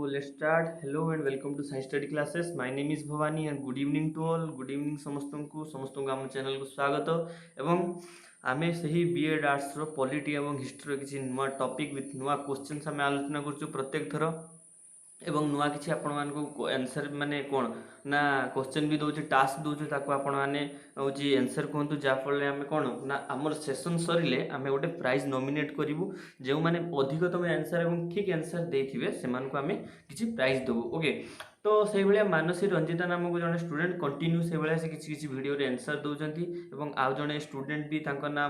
let's start. Hello and welcome to Science Study Classes. My name is Bhavani and good evening to all. Good evening ସମସ୍ତଙ୍କୁ ଆମ ଚ୍ୟାନେଲକୁ ସ୍ୱାଗତ ଏବଂ ଆମେ ସେହି B.Ed ଆର୍ଟ୍ସର ପଲିଟି ଏବଂ ହିଷ୍ଟ୍ରିର କିଛି ନୂଆ ଟପିକ୍ ୱିଥ୍ ନୂଆ କ୍ୱେଶ୍ଚନ୍ସ ଆମେ ଆଲୋଚନା କରୁଛୁ ପ୍ରତ୍ୟେକ ଥର ଏବଂ ନୂଆ କିଛି ଆପଣମାନଙ୍କୁ ଆନ୍ସର୍ ମାନେ କ'ଣ ନା କ୍ୱେଶ୍ଚନ୍ ବି ଦେଉଛି ଟାସ୍କ ଦେଉଛି ତାକୁ ଆପଣମାନେ ହେଉଛି ଆନ୍ସର୍ କୁହନ୍ତୁ ଯାହାଫଳରେ ଆମେ କ'ଣ ନା ଆମର ସେସନ୍ ସରିଲେ ଆମେ ଗୋଟେ ପ୍ରାଇଜ୍ ନମିନେଟ୍ କରିବୁ ଯେଉଁମାନେ ଅଧିକତମ ଆନ୍ସର୍ ଏବଂ ଠିକ୍ ଆନ୍ସର୍ ଦେଇଥିବେ ସେମାନଙ୍କୁ ଆମେ କିଛି ପ୍ରାଇଜ୍ ଦେବୁ ଓକେ ତ ସେଇଭଳିଆ ମାନସୀ ରଞ୍ଜିତା ନାମକ ଜଣେ ଷ୍ଟୁଡେଣ୍ଟ କଣ୍ଟିନ୍ୟୁ ସେଇଭଳିଆ ସେ କିଛି କିଛି ଭିଡ଼ିଓରେ ଆନ୍ସର୍ ଦେଉଛନ୍ତି ଏବଂ ଆଉ ଜଣେ ଷ୍ଟୁଡେଣ୍ଟ ବି ତାଙ୍କ ନାଁ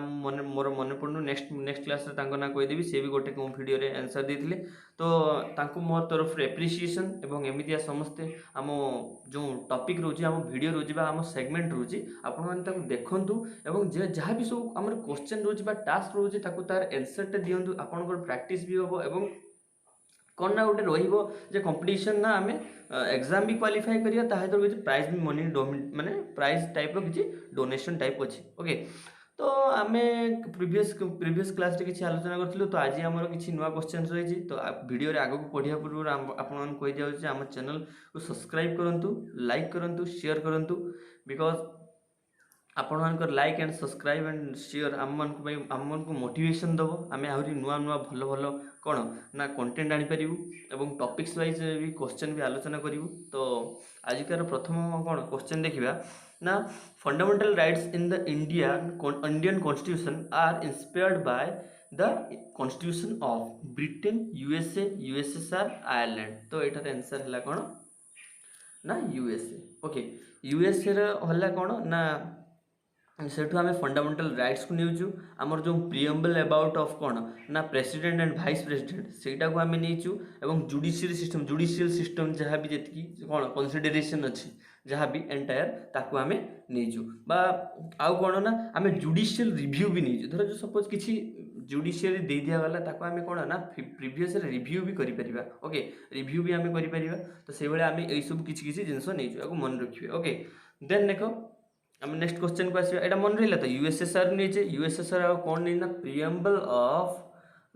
ମୋର ମନେ ପଡ଼ୁନି ନେକ୍ସଟ କ୍ଲାସ୍ରେ ତାଙ୍କ ନାଁ କହିଦେବି ସେ ବି ଗୋଟେ କେଉଁ ଭିଡ଼ିଓରେ ଆନ୍ସର୍ ଦେଇଥିଲେ ତ ତାଙ୍କୁ ମୋ ତରଫରୁ ଏପ୍ରିସିଏସନ୍ ଏବଂ ଏମିତିଆ ସମସ୍ତେ ଆମ ଯେଉଁ ଟପିକ୍ ରହୁଛି ଆମ ଭିଡ଼ିଓ ରହୁଛି ବା ଆମ ସେଗମେଣ୍ଟ ରହୁଛି ଆପଣମାନେ ତାକୁ ଦେଖନ୍ତୁ ଏବଂ ଯାହା ବି ସବୁ ଆମର କ୍ୱେଶ୍ଚନ୍ ରହୁଛି ବା ଟାସ୍କ ରହୁଛି ତାକୁ ତାର ଆନ୍ସର୍ଟେ ଦିଅନ୍ତୁ ଆପଣଙ୍କର ପ୍ରାକ୍ଟିସ୍ ବି ହେବ ଏବଂ କ'ଣ ନା ଗୋଟେ ରହିବ ଯେ କମ୍ପିଟିସନ୍ ନା ଆମେ ଏକ୍ଜାମ୍ ବି କ୍ୱାଲିଫାଏ କରିବା ତା ସହିତ କିଛି ପ୍ରାଇଜ୍ ବି ମନି ମାନେ ପ୍ରାଇଜ୍ ଟାଇପ୍ର କିଛି ଡୋନେସନ୍ ଟାଇପ୍ ଅଛି ଓକେ ତ ଆମେ ପ୍ରିଭିୟସ୍ କ୍ଲାସ୍ରେ କିଛି ଆଲୋଚନା କରିଥିଲୁ ତ ଆଜି ଆମର କିଛି ନୂଆ କ୍ୱେଶ୍ଚନ୍ସ ରହିଛି ତ ଭିଡ଼ିଓରେ ଆଗକୁ ପଢ଼ିବା ପୂର୍ବରୁ ଆପଣମାନଙ୍କୁ କହିଦିଆଯାଉଛି ଆମ ଚ୍ୟାନେଲକୁ ସବସ୍କ୍ରାଇବ୍ କରନ୍ତୁ ଲାଇକ୍ କରନ୍ତୁ ସେୟାର କରନ୍ତୁ ବିକଜ୍ ଆପଣମାନଙ୍କର like and subscribe and share ଆମମାନଙ୍କ ପାଇଁ ଆମମାନଙ୍କୁ ମୋଟିଭେସନ୍ ଦେବ ଆମେ ଆହୁରି ନୂଆ ନୂଆ ଭଲ ଭଲ କ'ଣ ନା କଣ୍ଟେଣ୍ଟ ଆଣିପାରିବୁ ଏବଂ ଟପିକ୍ସ ୱାଇଜ୍ ବି କ୍ୱେଶ୍ଚନ୍ ବି ଆଲୋଚନା କରିବୁ ତ ଆଜିକାର ପ୍ରଥମ କ'ଣ କ୍ୱେଶ୍ଚନ୍ ଦେଖିବା ନା fundamental rights in the Indian constitution are inspired by the constitution of Britain USA USSR Ireland ତ ଏଇଟାର ଆନ୍ସର୍ ହେଲା କ'ଣ ନା ୟୁଏସ୍ଏ ଓକେ ୟୁଏସ୍ଏର ହେଲା କ'ଣ ନା ସେଠୁ ଆମେ ଫଣ୍ଡାମେଣ୍ଟାଲ ରାଇଟ୍ସକୁ ନେଉଛୁ ଆମର ଯେଉଁ ପ୍ରିଅମ୍ବଲ୍ ଆବାଉଟ୍ ଅଫ୍ କ'ଣ ନା ପ୍ରେସିଡେଣ୍ଟ ଆଣ୍ଡ ଭାଇସ୍ ପ୍ରେସିଡେଣ୍ଟ ସେଇଟାକୁ ଆମେ ନେଇଛୁ ଏବଂ ଜୁଡ଼ିସିଆଲ ସିଷ୍ଟମ୍ ଯାହା ବି ଯେତିକି କ'ଣ କନସିଡରେସନ୍ ଅଛି ଯାହା ବି ଏଣ୍ଟାୟାର ତାକୁ ଆମେ ନେଇଛୁ ବା ଆଉ କ'ଣ ନା ଆମେ ଜୁଡ଼ିସିଆଲ ରିଭ୍ୟୁ ବି ନେଇଛୁ ଧର ଯେଉଁ ସପୋଜ୍ କିଛି ଜୁଡ଼ିସିଆଲି ଦେଇ ଦିଆଗଲା ତାକୁ ଆମେ କ'ଣ ନା ପ୍ରିଭିୟସ୍ରେ ରିଭ୍ୟୁ ବି କରିପାରିବା ଓକେ ରିଭ୍ୟୁ ବି ଆମେ କରିପାରିବା ତ ସେଇଭଳିଆ ଆମେ ଏଇସବୁ କିଛି କିଛି ଜିନିଷ ନେଇଛୁ ଆକୁ ମନେ ରଖିବେ ଓକେ ଦେନ୍ ଦେଖ ଆମେ ନେକ୍ସଟ କ୍ୱେଶ୍ଚନକୁ ଆସିବା ଏଇଟା ମନେ ରହିଲା ତ ୟୁଏସ୍ଏସ୍ଆର୍ ନେଇଛେ ୟୁଏସ୍ଏସ୍ଆର୍ ଆଉ କ'ଣ ନେଇନା ପ୍ରିଅମ୍ବଲ୍ ଅଫ୍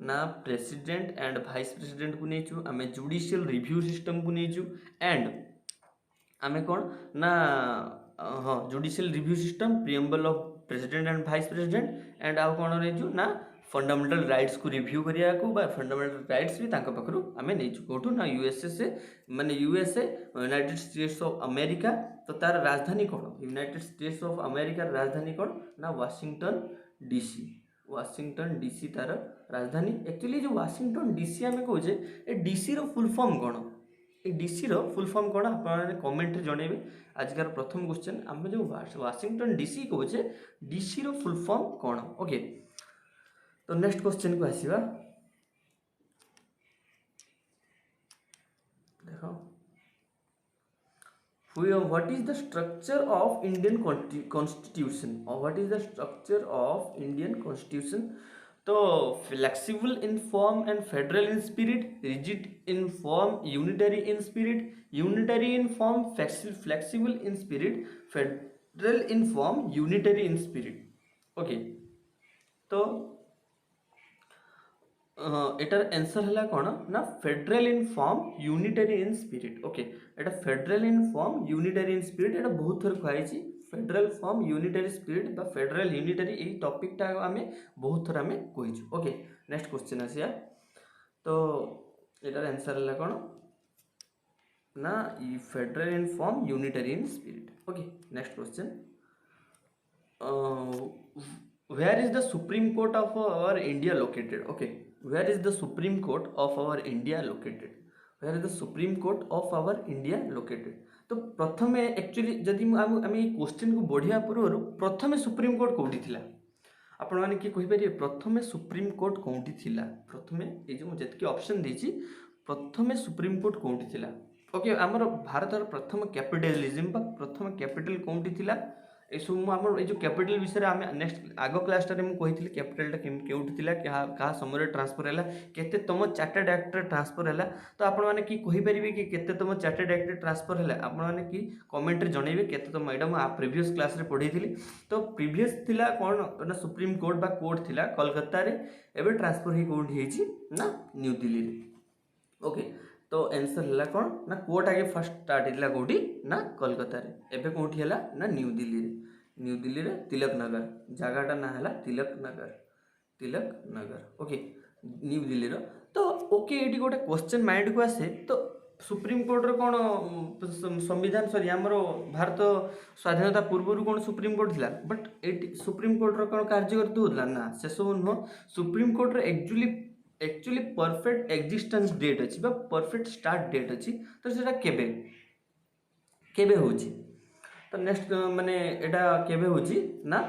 ନା ପ୍ରେସିଡେଣ୍ଟ ଆଣ୍ଡ ଭାଇସ୍ ପ୍ରେସିଡେଣ୍ଟକୁ ନେଇଛୁ ଆମେ ଜୁଡ଼ିସିଆଲ ରିଭ୍ୟୁ ସିଷ୍ଟମକୁ ନେଇଛୁ ଆଣ୍ଡ ଆମେ କ'ଣ ନା ହଁ judicial review system preamble of president and vice president and ଆଉ କ'ଣ ନେଇଛୁ ନା ଫଣ୍ଡାମେଣ୍ଟାଲ ରାଇଟ୍ସକୁ ରିଭ୍ୟୁ କରିବାକୁ ବା ଫଣ୍ଡାମେଣ୍ଟାଲ ରାଇଟ୍ସ ବି ତାଙ୍କ ପାଖରୁ ଆମେ ନେଇଛୁ କେଉଁଠୁ ନା ୟୁଏସ୍ଏ ମାନେ USA United states of America ତ ତାର ରାଜଧାନୀ କ'ଣ ୟୁନାଇଟେଡ୍ ଷ୍ଟେଟ୍ସ ଅଫ୍ ଆମେରିକାର ରାଜଧାନୀ କ'ଣ ନା ୱାସିଂଟନ ଡିସି ତାର ରାଜଧାନୀ ଆକ୍ଚୁଆଲି ଯେଉଁ ୱାସିଂଟନ ଡିସି ଆମେ କହୁଛେ ଏ ଡିସିର ଫୁଲ୍ ଫର୍ମ କ'ଣ ଏ ଡିସିର ଫୁଲ୍ ଫର୍ମ କ'ଣ ଆପଣମାନେ କମେଣ୍ଟରେ ଜଣାଇବେ ଆଜିକାର ପ୍ରଥମ କ୍ୱେଶ୍ଚନ୍ ଆମେ ଯେଉଁ ୱାସିଂଟନ ଡିସି କହୁଛେ ଡିସିର ଫୁଲ୍ ଫର୍ମ କ'ଣ ଓକେ ତ ନେକ୍ସଟ କ୍ୱେଶ୍ଚନକୁ ଆସିବା ଦେଖ what is the structure of Indian constitution or what is the structure of Indian constitution तो flexible in form and federal in spirit rigid in form unitary in form flexible in spirit federal in form unitary in spirit okay तो एटार answer है कौन ना federal in form unitary in spirit okay एटा federal in form unitary in spirit एटा बहुत थर कहुई फेडरल फॉर्म यूनिटरी स्पिरिट बा फेडरल यूनिटरी यही टॉपिकटा आम बहुत थर आम कहीचु ओके नेक्स्ट क्वेश्चन आसिया तो एटार आंसर है कौन ना federal in form unitary in spirit okay next question where is the Supreme Court of our India located okay where is the Supreme Court of our India located where is the Supreme Court of our India located तो प्रथम actually जदि आम ये question को बढ़िया पूर्व प्रथम supreme court कौटी थिला आपण मैंने किए कहीपर प्रथम सुप्रीम कोर्ट कौटी थिला प्रथम ये जो जितकी ऑप्शन देछि प्रथम सुप्रीम कोर्ट कौटी थिला ओके आमर भारतर प्रथम कैपिटलिज्म बा प्रथम कैपिटल कौटी थिला ये सब आम ये कैपिटल विषय आम नेक्स्ट आग क्लासटारे मुझे कैपिटलटा केउठी थिला क्या समय ट्रांसफर है केते तुम चार्टर्ड एक्ट ट्रांसफर है तो आपण मैंने कि कहीपर कि केते तुम चार्टर्ड एक्ट ट्रांसफर है आप कि कमेंट जनइबे केते तुम यहाँ प्रीवियस क्लास रे पढ़ी तो प्रीवियस थिला कौन ना सुप्रीम कोर्ट बा कोर्ट थिला कोलकाता रे एबे ट्रांसफर ही कोर्ट ना न्यू दिल्ली रे ओके तो आंसर है कौन ना कोर्ट आगे फर्स्ट स्टार्ट होता कौटी ना कोलकाता रे एबे कौटी है ना न्यू दिल्ली रे तिलक नगर जगहटा ना है तिलक नगर ओके न्यू दिल्ली रो तो ओके ये गोटे क्वेश्चन माइंड को आसे तो सुप्रीम कोर्ट रो कौन संविधान सॉरी आमर भारत स्वाधीनता पूर्व कौन सुप्रीम कोर्ट थिला बट ये सुप्रीम कोर्ट रो कौन कार्यकर्ता होता ना से सब नुह सुप्रीम कोर्ट रो एक्चुअली परफेक्ट एक्जिस्टेंस डेट अच्छी परफेक्ट स्टार्ट डेट अच्छी तो सेटा केबे केबे होची तो नेक्स्ट माने एटा केबे होची ना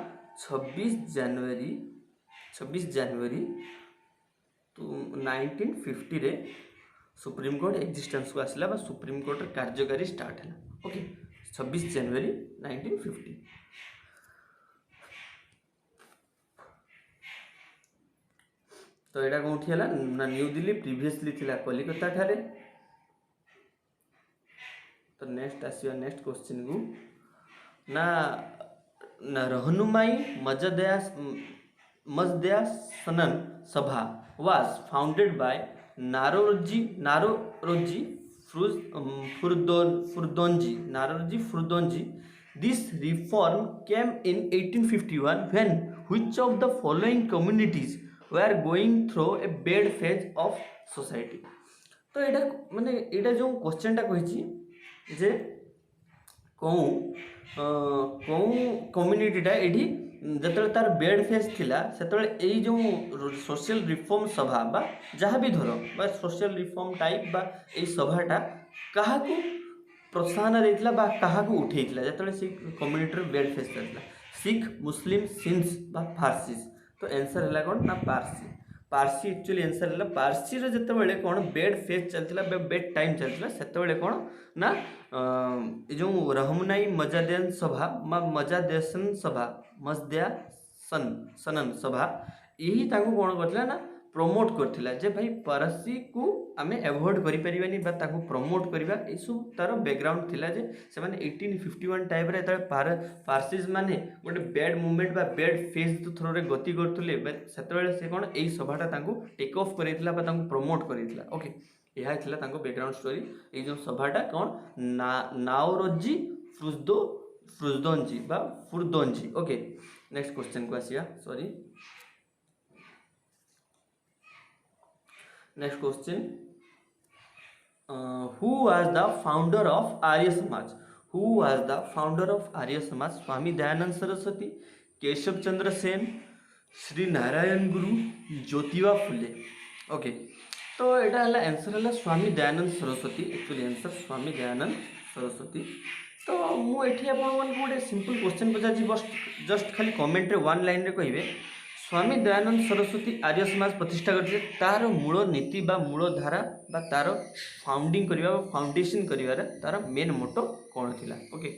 26 जनवरी तो 1950 रे सुप्रीम कोर्ट एक्जिस्टेंस को आसला बा सुप्रीम कोर्ट कार्यकारी स्टार्ट है ओके 26 जनवरी 1950 तो यहाँ कौन है ना न्यू दिल्ली प्रीवियसली थिला कलिकता ठारे तो नेक्स्ट आसिया नेक्स्ट क्वेश्चन को ना रहनुमाई मजदया सनन सभा was founded by Naroji Furdonji. This reform came in 1851 when which of the following communities were going through a bad phase of society. तो एटा माने एटा जो क्वेश्चन टा कहिछि जे कौं कम्युनिटीटा एठी जतले तार बेड फेज थिला सेतले एई जो सोशल रिफॉर्म सभा बा जहाँ भी धर बा सोशल रिफॉर्म टाइप बा एई सभाटा कहा को प्रोत्साहन देथिला बा कहा को उठेइथिला जतले से कम्युनिटी बेड फेज थिला सिख मुस्लिम सिंस बा फारसीस तो आंसर हला कोन ना पारसी एक्चुअली आंसर हला पारसी रे जते बेले कोन बेड फेज चलथिला बेड टाइम चलथिला सेते बेले कोन ना ए जो रहमनाई मजादेन सभा मजदया सनन सभा यही ताको कोन करथिला ना प्रमोट करथिला जे भाई पारसी को आमे अवॉइड करि परिबानी बा ताको प्रमोट करबा ए सब तार बैकग्राउंड थिला जे से माने 1851 टाइप रे त पारसीज माने गोटे बैड मूवमेंट बा बैड फेज थ्रो रे गति करथुले सेते बेले से कोन एई सभाटा ताको टेक ऑफ करिथिला बा ताको प्रमोट करिथिला ओके यह थिला ताको बैकग्राउंड स्टोरी ए जो सभाटा कोन Naoroji Furdonji okay next question को आसिया sorry next question who was the founder of Arya Samaj Swami Dayanand Saraswati Keshav Chandra Sen Shri Narayan Guru Jyotiba Phule okay तो यहाँ है आंसर है स्वामी दयानंद सरस्वती एक्चुअली आंसर स्वामी दयानंद सरस्वती तो मुझे आपको गोटे सिंपल क्वेश्चन पचार जस्ट खाली कमेंट रे वन लाइन रे कहिबे स्वामी दयानंद सरस्वती आर्य समाज प्रतिष्ठा करते तार मूल नीति बा मूल धारा बा तार फाउंडिंग करबा फाउंडेशन करिवार तार मेन मोटो कौन थिला ओके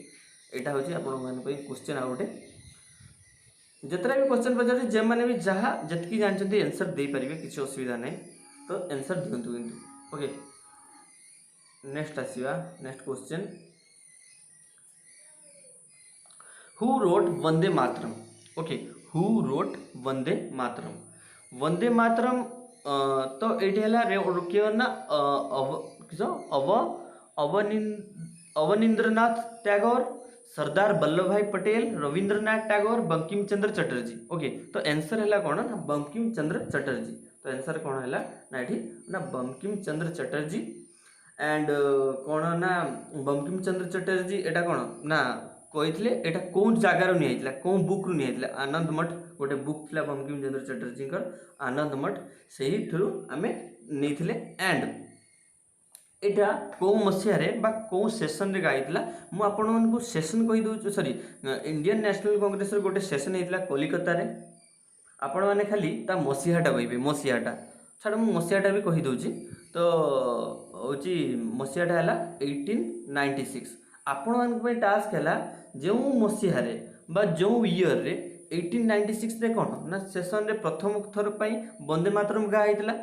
एटा होची आपण मान पई क्वेश्चन आ गोटे जतरा भी क्वेश्चन पचार जे माने भी जहा जतकी जानचंती आंसर दे परिबे किछि असुविधा नै तो आंसर दियंतु किंतु ओके नेक्स्ट आसीबा next question who wrote Vande Mataram okay who wrote Vande Mataram तो एठी हला कियो ना अवनींद्रनाथ टैगोर सरदार वल्लभ भाई पटेल रविंद्रनाथ टैगोर बंकिम चंद्र चटर्जी ओके तो आंसर हला कोन ना बंकिम चंद्र चटर्जी तो आंसर कोन हला ना एठी ना बंकिम चंद्र चटर्जी एंड कोन ना बंकिम चंद्र चटर्जी एटा कोन ना कही एटा कौन जगार निया कौन बुक रु निया आनंद मठ गोटे बुक थिला बंकिम चंद्र चटर्जी आनंद मठ से ही थ्रू आमे नहीं एंड एटा कौ मसीह बा कौ सेशन रे गाइतला मु आपण मानकु सेशन कहि दउ सॉरी इंडियन नेशनल कांग्रेस रे गोटे सेशन हेतला कोलकाता रे आपण माने खाली ता मसीहाटा कहिबे मसीहाटा छाड़ मु मसीहाटा भी कहि दउची तो होची मसीहाटा हला 1896 आपण मान पे टास्क है जो मसीह बा जो इयर रे 1896 रे कौन ना सेशन रे प्रथम थर पर वंदे मातरम गाइला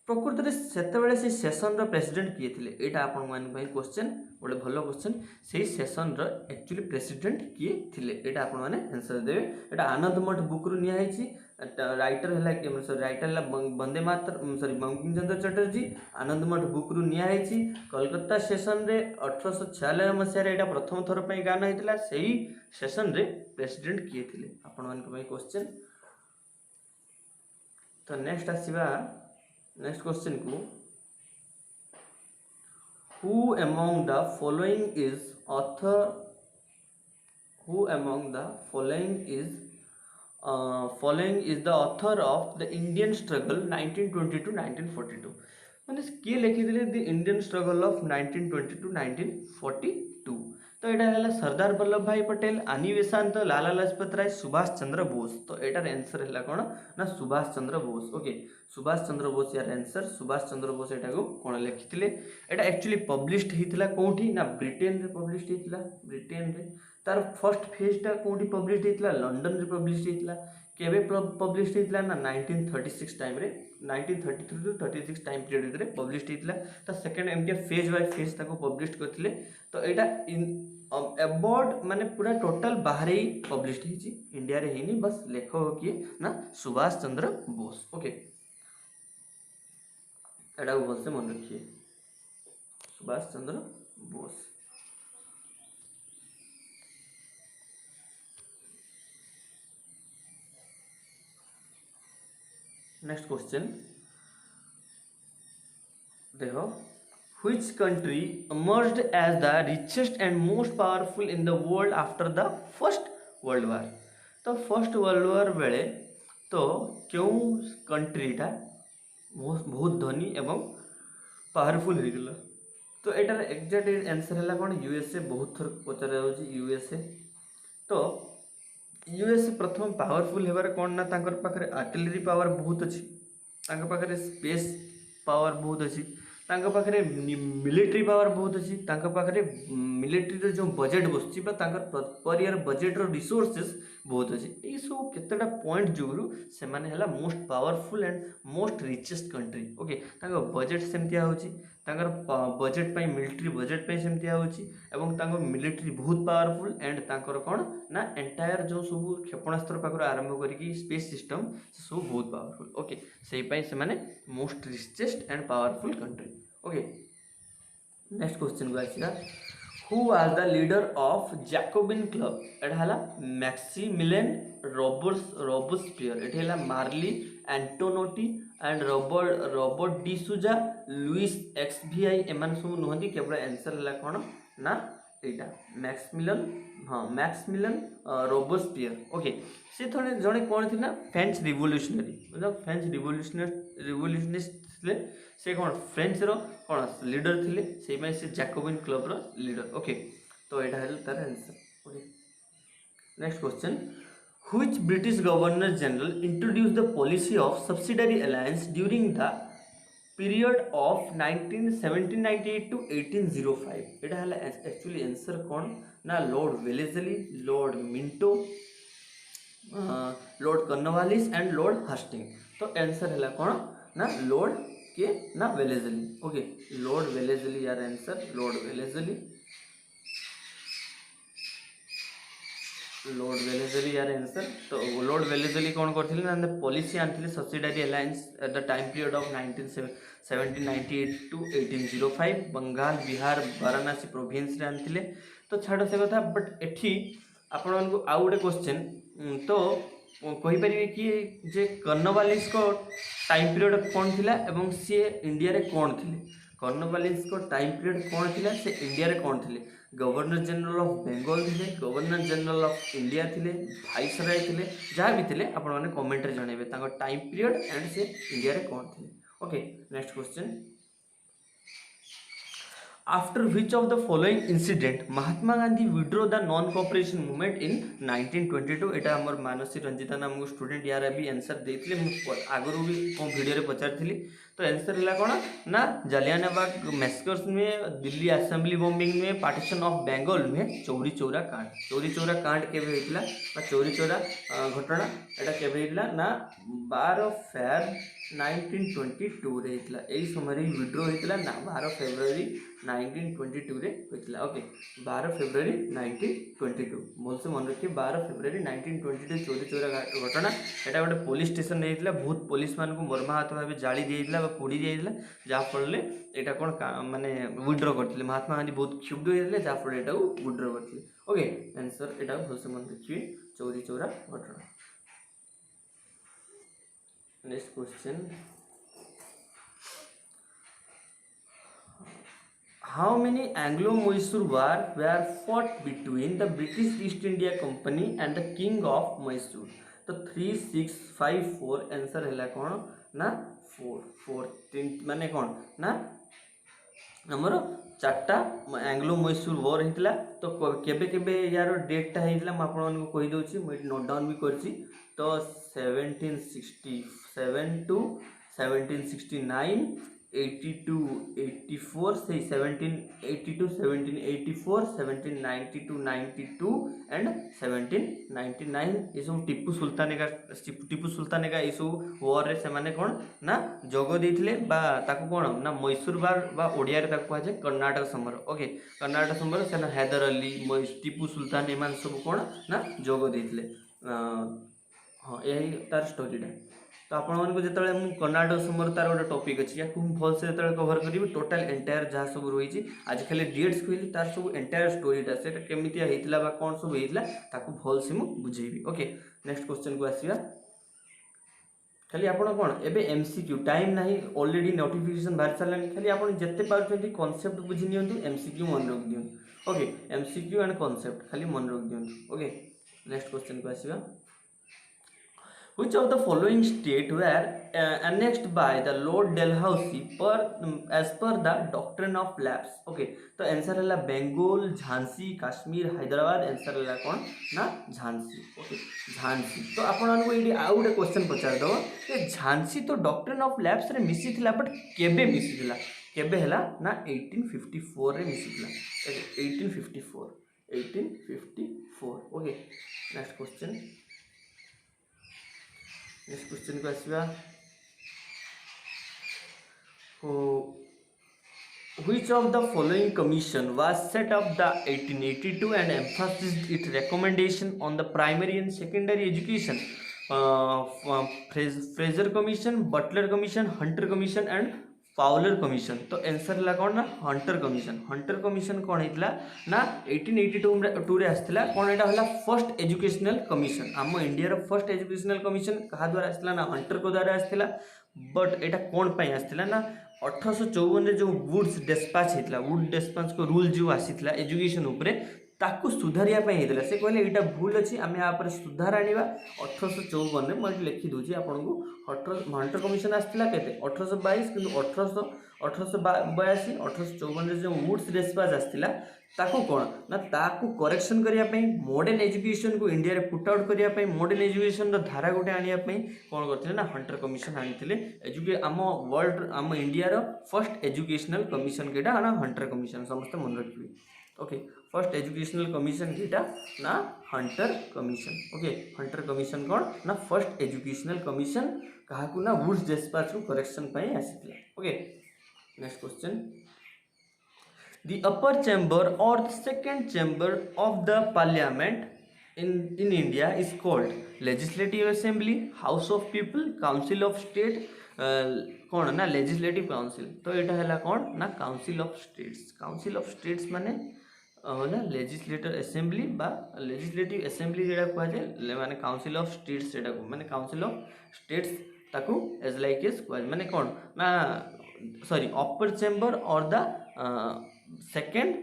प्रकृत में से सेसन प्रेसिडेंट किए थे यहाँ आपण क्वेश्चन गोटे भल क्वेश्चन से सेसन एक्चुअली प्रेसिडेंट किए थे यहाँ आपण मैंने आंसर देवे। यहाँ आनंद मठ बुक रु नियाई राइटर है राइटर वंदे मातरम सॉरी बंकिम चंद्र चटर्जी आनंद मठ बुक रु नियाई कलकत्ता सेसन रे 1896 मसीह यहाँ प्रथम थर पर गान होता से सेसन रे प्रेसिडेंट किए थे आपण मान क्वेश्चन। तो नेक्स्ट आसवा नेक्स्ट क्वेश्चन को who among the following is author who among the following is the author of the Indian struggle 1920 to 1942 माने किए लिखिले the Indian struggle of 1920 to 1942 तो यहाँ है सरदार वल्लभ भाई पटेल आनी बेसांत लाला लाजपत राय सुभाष चंद्र बोस तो यार आंसर है कौन ना सुभाष चंद्र बोस ओके सुभाष चंद्र बोस यार आंसर सुभाष चंद्र बोस यहाँ को कौन लिखिले यहाँ एक्चुअली पब्लिश्ड होता कौटी ना ब्रिटेन रे पब्लिश्ड होता ब्रिटेन रे तार फर्स्ट फेजटा कौटी पब्लिश्ड होता लंडन रे पब्लिश्ड होता केबे पब्लिश्ड होता ना 1936 टाइम रे 1933 टू 36 टाइम पीरियड भितर पब्लिश्ड होता तो सेकेंड एमती फेज बाय फेज ताको पब्लिश्ड करथिले तो यहाँ अबाउट माने पूरा टोटल बाहर ही पब्लिश्ड होती इंडिया रे ही नहीं बस लेखक किए ना सुभाष चंद्र बोस ओके एटा को भलसे मन रखिए सुभाष चंद्र बोस। नेक्स्ट क्वेश्चन देखो which country emerged as the richest and most powerful in the world after the first world war तो फर्स्ट वर्ल्ड वार बेले तो क्यों कंट्रीटा बहुत धनी एवं पावरफुल होगा तो यार एक्जाक्ट आंसर है कौन यूएसए बहुत थर पचार यूएसए तो यूएसए प्रथम पावरफुल होबार कौन ना तांकर पाखरे आर्टिलरी पावर बहुत अच्छी तांकर पाखरे स्पेस पावर बहुत अच्छी तांकर पाखरे मिलिट्री पावर बहुत अच्छी तांकर पाखरे मिलिट्री जो budget बसुची per year budget resources बहुत अच्छी ये सब केतेटा पॉइंट जोगु से माने हला most powerful and most richest country okay तांकर बजेट सेमतिया होची तांकर बजेट पाई मिलिट्री बजेट पाई सेमतिया होची एवं तांकर मिलिट्री बहुत पावरफुल एंड तांकर कोन ना एंटायर जो सब क्षेपणास्त्र पाखर आरंभ करिकी स्पेस सिस्टम से सब बहुत पावरफुल ओके सेही पाई से माने most richest and powerful country okay. Next question को आसीला who was the leader of Jacobin club एटा हला मैक्सिमिलियन रोबोस्पियर एटा हला मार्ली एंटोनोटी एंड रॉबर्ट डिसूजा लुइस एक्सवीआई एमान सब नुहंती केवल आंसर हला कोन ना एटा मैक्सिमिलियन रोबोस्पियर ओके से थोड़े जड़े कौन थी ना फ्रेंच रिवोल्यूशनरी मतलब फ्रेंच रिवोल्यूशनिस्ट थे से कौन फ्रेंच रो कौन लीडर थे से से जैकोबिन क्लब रो लीडर ओके तो यहाँ है तार answer okay. Next question which British governor general introduce the policy of subsidiary alliance during the period of 1798 to 1805 एटा हला एक्चुअली आंसर कौन ना Lord Wellesley Lord Minto Lord Cornwallis and Lord Hastings तो answer हला कौन ना Lord के ना वेलेस्ली ओके लॉर्ड वेलेस्ली यार आंसर लॉर्ड वेलेस्ली यार आंसर तो लॉर्ड वेलेस्ली कौन करथिले ना पॉलिसी आनथिले subsidiary alliance at the time period of 1798 to 1805 Bengal Bihar Varanasi province रे आनथिले तो छाड़ से कथा बट एठी आपण मानकु आ गोटे क्वेश्चन तो कहि परिबे कि जे कॉर्नवालिस को टाइम पीरियड कौन थिला एवं सी इंडिया रे कौन थिले कॉर्नवालिस को टाइम पीरियड कौन थिला से इंडिया रे कौन थिले गवर्नर जनरल ऑफ बेंगल थे गवर्नर जनरल ऑफ इंडिया थे भाइसराय थे जहाँ भी थे आपण मैंने कमेंट रे जनइबे तांको टाइम पीरियड एंड से इंडिया रे कौन थे okay. Next question after which of the following incident Mahatma Gandhi withdraw the non cooperation movement in 1922 एटा हमर मानसी रंजिता नाम स्टूडेंट यार भी आंसर देथिले आगरु भी को वीडियो रे पचारथिली तो आंसर है कौन ना जालियानवाला मैसेकर्स नुहे, दिल्ली असेंबली बॉम्बिंग नुहे, पार्टीशन ऑफ बेंगल नुहे, चौरी चौरा कांड। चौरी चौरा कांड केबे होइतिला बा चौरी चौरा घटना एटा केबे होइतिला ना 12 फेब 1922 रे होइतिला। एई समय रे विड्रो होइतिला ना 12 फरवरी 1922 रे होइतिला। ओके 12 फरवरी 1922 बोलसे मन रखिए 12 फरवरी 1922 चौरी चौरा घटना एटा गोटे पुलिस स्टेशन होइतिला। बहुत पुलिस मान को मर्माहत भाव जाली दिएतिला बा पोड़ी दिएतिला जहाँ फल एटा कौन माने विड्रो करथिले। महात्मा गांधी बहुत क्षुब्ध होइतिले जहाँ फल एटा विड्रो करथिले। ओके आंसर एटा भलसे मन रखिए चौरी चौरा घटना। Next question, how many Anglo-Mysore war were fought between the British East India Company and the King of Mysore? तो 3 6 5 4 आंसर है कौन ना 4 3 माने कौन ना हमर 4टा एंग्लो मैसूर वॉर होता। तो केबे केबे यार डेटा होता मुझे आपको कही दूसरी मुझे नोट डाउन भी करছি। तो 1767 टू 1769 82 84 से 1782 1784 1792 92 एंड 1799 ये सब टीपू सुल्तान का ये सब वॉर रे से माने कौन ना जोग देइथिले बा ताकू कौन ना मैसूर बार बा ओडिया रे ताकू कहा Karnataka summer. Okay Karnataka summer से हैदर अली टीपू सुल्तान एमान सब कौन ना जोग देइथिले। हाँ यही तार स्टोरीटा। तो आपको जो कर्नाटक समर तार गोटे टॉपिक अच्छी या भल से जो कवर करी टोटाल एंटायर जहाँ सब रही आज खाली डेट्स कहली तार सब एंटायर स्टोरीटा से केमिति होइतिला बा कौन सब होइतिला ताकू भल से मु बुझेबी। ओके नेक्स्ट क्वेश्चन को आसीबा। खाली आपण कौन एबे एमसीक्यू टाइम नहीं ऑलरेडी नोटिफिकेशन बाहर सारे खाली आपण जत्ते पारछंती कांसेप्ट बुझी नियंतु एमसीक्यू मन रख दियंतु। ओके एमसीक्यू एंड कांसेप्ट खाली मन रख दियंतु। ओके नेक्स्ट क्वेश्चन को आसीबा। Which of the following state were annexed by the Lord Dalhousie as per the doctrine of lapse? Okay तो आंसर है बंगाल, झांसी, कश्मीर, हैदराबाद। आंसर है कौन ना झांसी। ओके झांसी। तो आपको ये आउ गोटे क्वेश्चन पचार दो कि झांसी तो डॉक्ट्रिन ऑफ लैप्स रे मिसी थिला बट केबे मिसी थिला केबे हला ना 1854 रे मिसी थिला। 1854। Okay next question. Next question को आसीबा। Which of the following commission was set up the 1882 and emphasized its recommendation on the primary and secondary education? Fraser Commission, Butler Commission, Hunter Commission and Fowler commission. तो answer है कौन ना Hunter commission. Hunter commission कौन होता ना 1882 रे आसला कौन एटा हला फर्स्ट एजुकेशनल कमिशन। आम India row first educational commission कहा द्वारा आसला ना हंटर को द्वारा आसला। बट एटा कौन पाई आसला ना 1854 रे जो वुड्स डिस्पैच होता वुड डिस्पैच को रूल जो आसीला एजुकेशन उपरे ताकू सुधारिया होता से कहले यहाँ भूल अच्छी आम यहाँ सुधार आने 1854 में मुझे लिखि दूसरी आपको हंटर कमिशन आसला के 1822 कि 1882 1854 जो वुड्स डिस्पैच आसला ताकू कौन ना ताकू करेक्शन करने मॉडर्न एजुकेशन को इंडिया रे पुट आउट करने मॉडर्न एजुकेशन धारा गोटे आने कौन करते ना हंटर कमिशन आनी आम वर्ल्ड आम India row first educational commission केटा ना हंटर कमिशन समस्त मन रखिए। ओके फर्स्ट एजुकेशनल कमिशन केटा ना Hunter commission. Okay Hunter commission कौन ना फर्स्ट एजुकेशनल कमिशन कहा ना वुड्स डिस्पैच को करेक्शन पाई आसीथिला। Okay next question. The upper chamber or the second chamber of the parliament in India is called Legislative Assembly, House of People, Council of State कौन ना Legislative Council। तो यहाँ है कौन ना Council of States। Council of States माने ना legislative assembly बा लेजिस्लेटिव असेंबली जेटा कह जाए माने काउंसिल ऑफ स्टेट्स जेटा को माने काउंसिल ऑफ स्टेट्स ताकू एज लाइक एज कह माने कौन ना सॉरी अपर चेंबर और द सेकेंड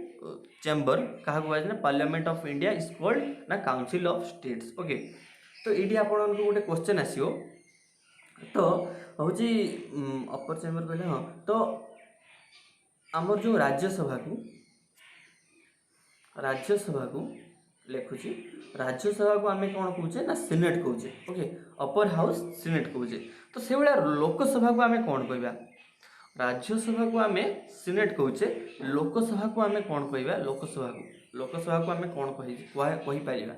चेंबर क्या कह ना parliament of India is called ना काउंसिल ऑफ स्टेट्स। ओके तो ये आपको गोटे क्वेश्चन आसो तो हूँ अपर चेंबर कहले हाँ तो आमर जो राज्यसभा को लिखुची राज्यसभा को आम कौन कहे ना सीनेट कहे। ओके अपर हाउस सीनेट कहे। तो से भाया लोकसभा को आम कौन कहवा राज्यसभा को आम सिनेट कहूचे लोकसभा को आम कौन कहवा लोकसभा को आम कौन कहीपर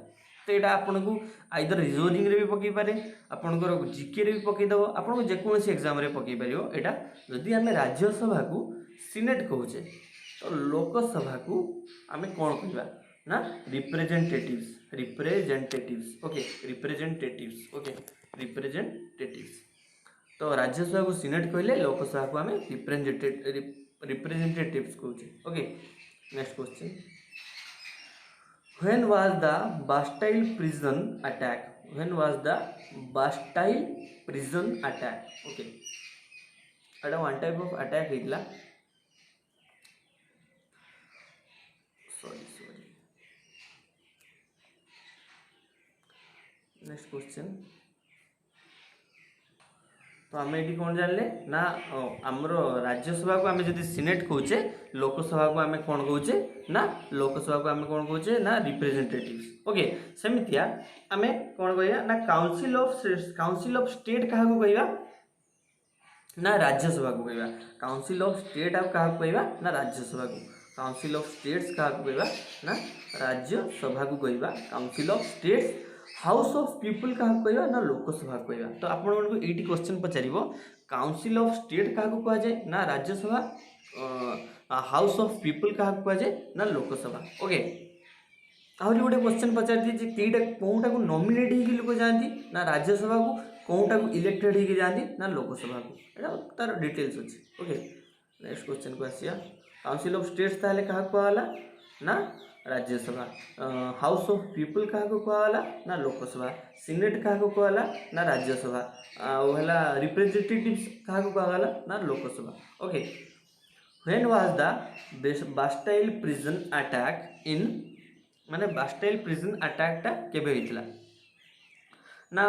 तो यहाँ आपन को आइदर रिजोनिंग रे भी पकई पारे आपंकर जीके रे भी पकईदेव आपको जेकोसी एग्जाम रे पकई पार यहाँ जदि आम राज्यसभा को सिनेट कहूचे तो लोकसभा को आम कौन कहवा ना रिप्रेजेंटेटिव्स ओके रिप्रेजेंटेटिव्स तो राज्यसभा को सिनेट कहले लोकसभा को आम रिप्रेजेंटेटिव्स कहूचे okay. Next question when was the Bastille prison attack okay एटा वन टाइप ऑफ अटैक होइतला सॉरी नेक्स्ट क्वेश्चन तो आम ये कौन जानले ना आमर राज्यसभा को आम जब सिनेट कहूचे लोकसभा को आम कौन कहूचे ना लोकसभा को आम कौन कहूचे ना रिप्रेजेंटेटिव्स ओके सेमितिया आम कौन कहया ना काउंसिल ऑफ स्टेट क्या कहवा ना राज्यसभा को कहवा काउंसिल ऑफ स्टेट आप क्या कहवा ना राज्यसभा को काउंसिल ऑफ स्टेट्स क्या कहवा ना राज्यसभा को कहवा council of states house of people क्या कहवा ना लोकसभा कहवा तो आपको ये question Pachar council of state क्या कहुए ना राज्यसभा हाउस ऑफ पीपल क्या कहुए ना लोकसभा ओके आहरी गोटे क्वेश्चन पचार दिए कईटा कौटा को नॉमिनेट होगी लोक जाती ना राज्यसभा को कौटा को इलेक्टेड होगी जाती ना लोकसभा को यहाँ तार डिटेल्स अच्छे ओके। नेक्स्ट क्वेश्चन को आसिया काउंसिल ऑफ स्टेट्स ताले क्या कहला ना राज्यसभा हाउस ऑफ पीपल क्या कहला ना लोकसभा सिनेट क्या कहला ना राज्यसभा है रिप्रेजेंटेटिव्स क्या कहला ना Lok Sabha okay. When was the Bastille prison attack इन माने बास्टाइल प्रिजन अटैक टा केबे होइतला ना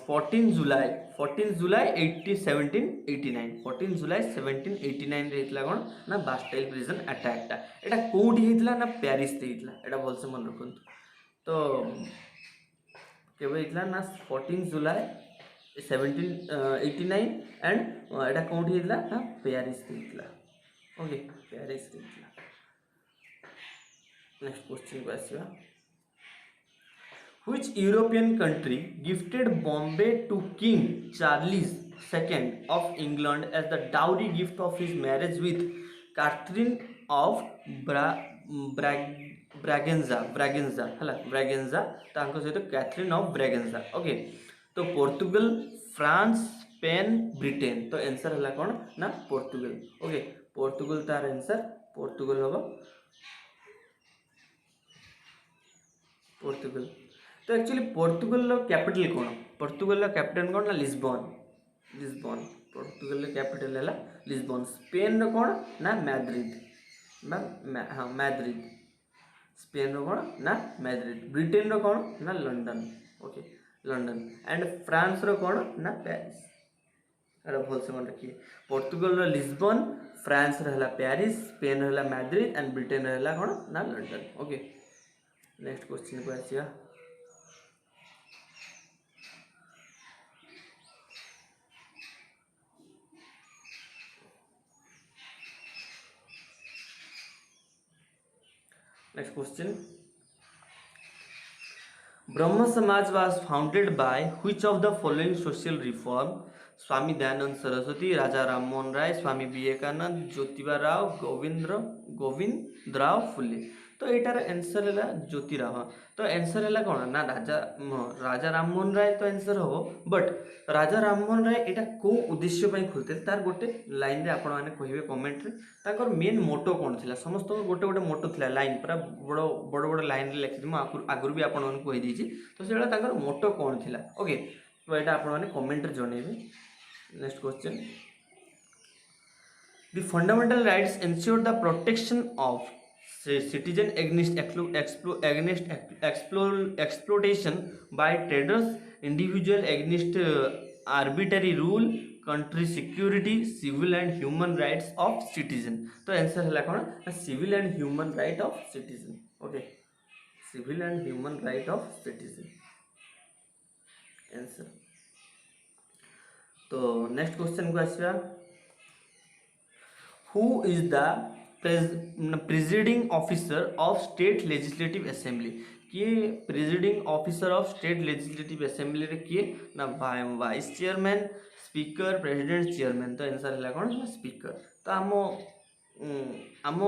14 जुलाई 1789 14 जुलाई 1789 रे होइतला कोन ना बास्टाइल प्रिजन अटैक टा एटा कोठी होइतला ना पेरिस रे होइतला एटा भलसे मन रखंतु तो केबे होइतला ना 14 जुलाई 1789 एंड एटा कोठी होइतला ना पेरिस रे होइतला ओके पेरिस रे होइतला। नेक्स्ट क्वेश्चन को आसिया Which European country gifted Bombay to King Charles II of England as the dowry gift of his marriage with Catherine of Braganza तांको सहित कैथरीन ऑफ ब्रागेंजा ओके। तो Portugal France Spain Britain तो answer है कौन ना Portugal okay Portugal तार answer Portugal हम पोर्तुगल तो एक्चुअली पोर्तुगल कैपिटल कौन पोर्तुगल कैपिटल कौन ना लिस्बन पोर्तुगल कैपिटल है लिस्बन स्पेन कौन ना मैद्रिद हाँ मैद्रिद स्पेन कौन ना मैद्रिद ब्रिटेन कौन ना London okay London and France कौन ना पेरिस अरे भल से मन रखिए Portugal Lisbon France Paris Spain Madrid and Britain कौन ना लंडन ओके। नेक्स्ट क्वेश्चन को आसिया next question Brahmo Samaj was founded by which of the following social reform Swami Dayanand Saraswati Raja Rammohan Roy Swami Vivekananda Jyotiba Rao Govindrao Phule तो यार आंसर है ज्योतिराव तो आंसर है कौन ना राजा राममोहन राय तो आंसर हम बट राजा राममोहन राय यहाँ कौ उद्देश्य खोलते तार गोटे लाइन रे आपण मैंने कहे कमेंट रे ताकर मेन मोटो कौन थी समस्त गोटे गोटे मोटो थी लाइन पूरा बड़ बड़ बड़ लाइन रे लिखी आगुरी भी आपण मैंने कहीदी तो से मोटो कौन थी ओके तो यहाँ आपण मैंने कमेंट रे जनइबे। Next question the fundamental rights ensure the protection of citizen against exploitation by traders individual against arbitrary rule country security civil and human rights of citizen तो आंसर है कौन civil and human right of citizen okay civil and human right of citizen answer. तो next question को आसिया who is the presiding officer of state legislative assembly किए presiding officer of state legislative assembly रे किए ना vice chairman speaker president chairman तो answer है कौन स्पीकर तो आम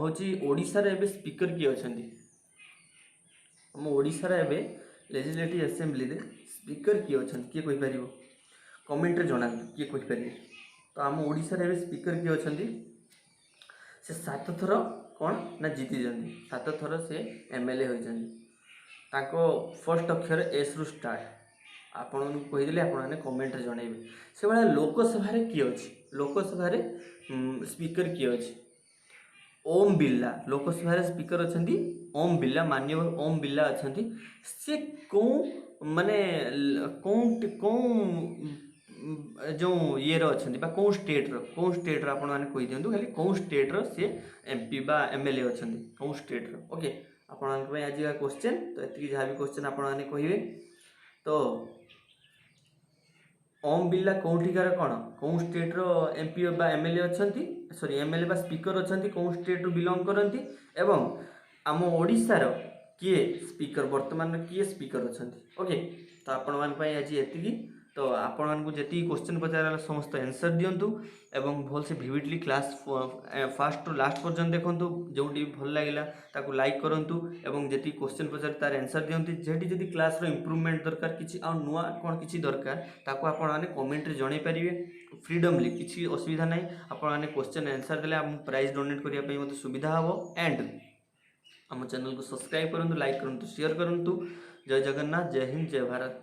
होची ओडिशा रे एबे स्पीकर किए अछंती आम ओडिशा रे एबे लेजिस्लेटिव असेंबली रे स्पीकर किए अछंती किए कहि परिबो कमेंट रे जणा किए कहि परिबे तो आम ओडिशा रे एबे स्पीकर किए अछंती से 7 थर कौन ना जीति जंती 7 थर से एमएलए होइजंती ताको फर्स्ट अक्षर एस रु स्टार्ट आपण कहीदेले आपण कमेंट रे जणाइबे से भाया लोकसभा रे किए अछि लोकसभा रे स्पीकर किए अछि ओम बिरला लोकसभा रे स्पीकर अछंती ओम बिरला माननीय ओम बिरला अछंती से को माने कौन जो ये अछंती बा कौन स्टेट रो आपण माने कहि दियंतु खाली कौन स्टेट रो से एमपी बा एमएलए अछंती कौन स्टेट रो ओके आपण मानक पे आज का क्वेश्चन तो एति जहाँ भी क्वेश्चन आपण माने कहिबे तो ओम बिरला कौटिकार कौन कौन स्टेट रो एमपी बा एमएलए अछंती सॉरी एमएलए बा स्पीकर अछंती कौन स्टेट रो बिलोंग करंती एवं आम ओडिसा रो किए स्पीकर वर्तमान किए स्पीकर अछंती ओके तो आपण मान पई आज एति तो आपण मानकु जेति क्वेश्चन पचारा समस्त आंसर दियंतु एवं भल से vividly class first to last पर्यंत देखंतु जोटी भल लागिला ताकू लाइक करंतु एवं जेति क्वेश्चन पचार तार आंसर दियंतु जेटी जदि क्लास रो इंप्रूवमेंट दरकार किछि आ नुवा कोन किछि दरकार ताकू आपण माने कमेंट रे जणाई परिबे फ्रीडमली किछि असुविधा नै आपण माने क्वेश्चन आंसर देले हम प्राइज डोनेट करिया पई मते सुविधा हबो एंड हम चैनल को सब्सक्राइब करंतु लाइक करंतु शेयर करंतु जय जगन्नाथ जय हिंद जय भारत।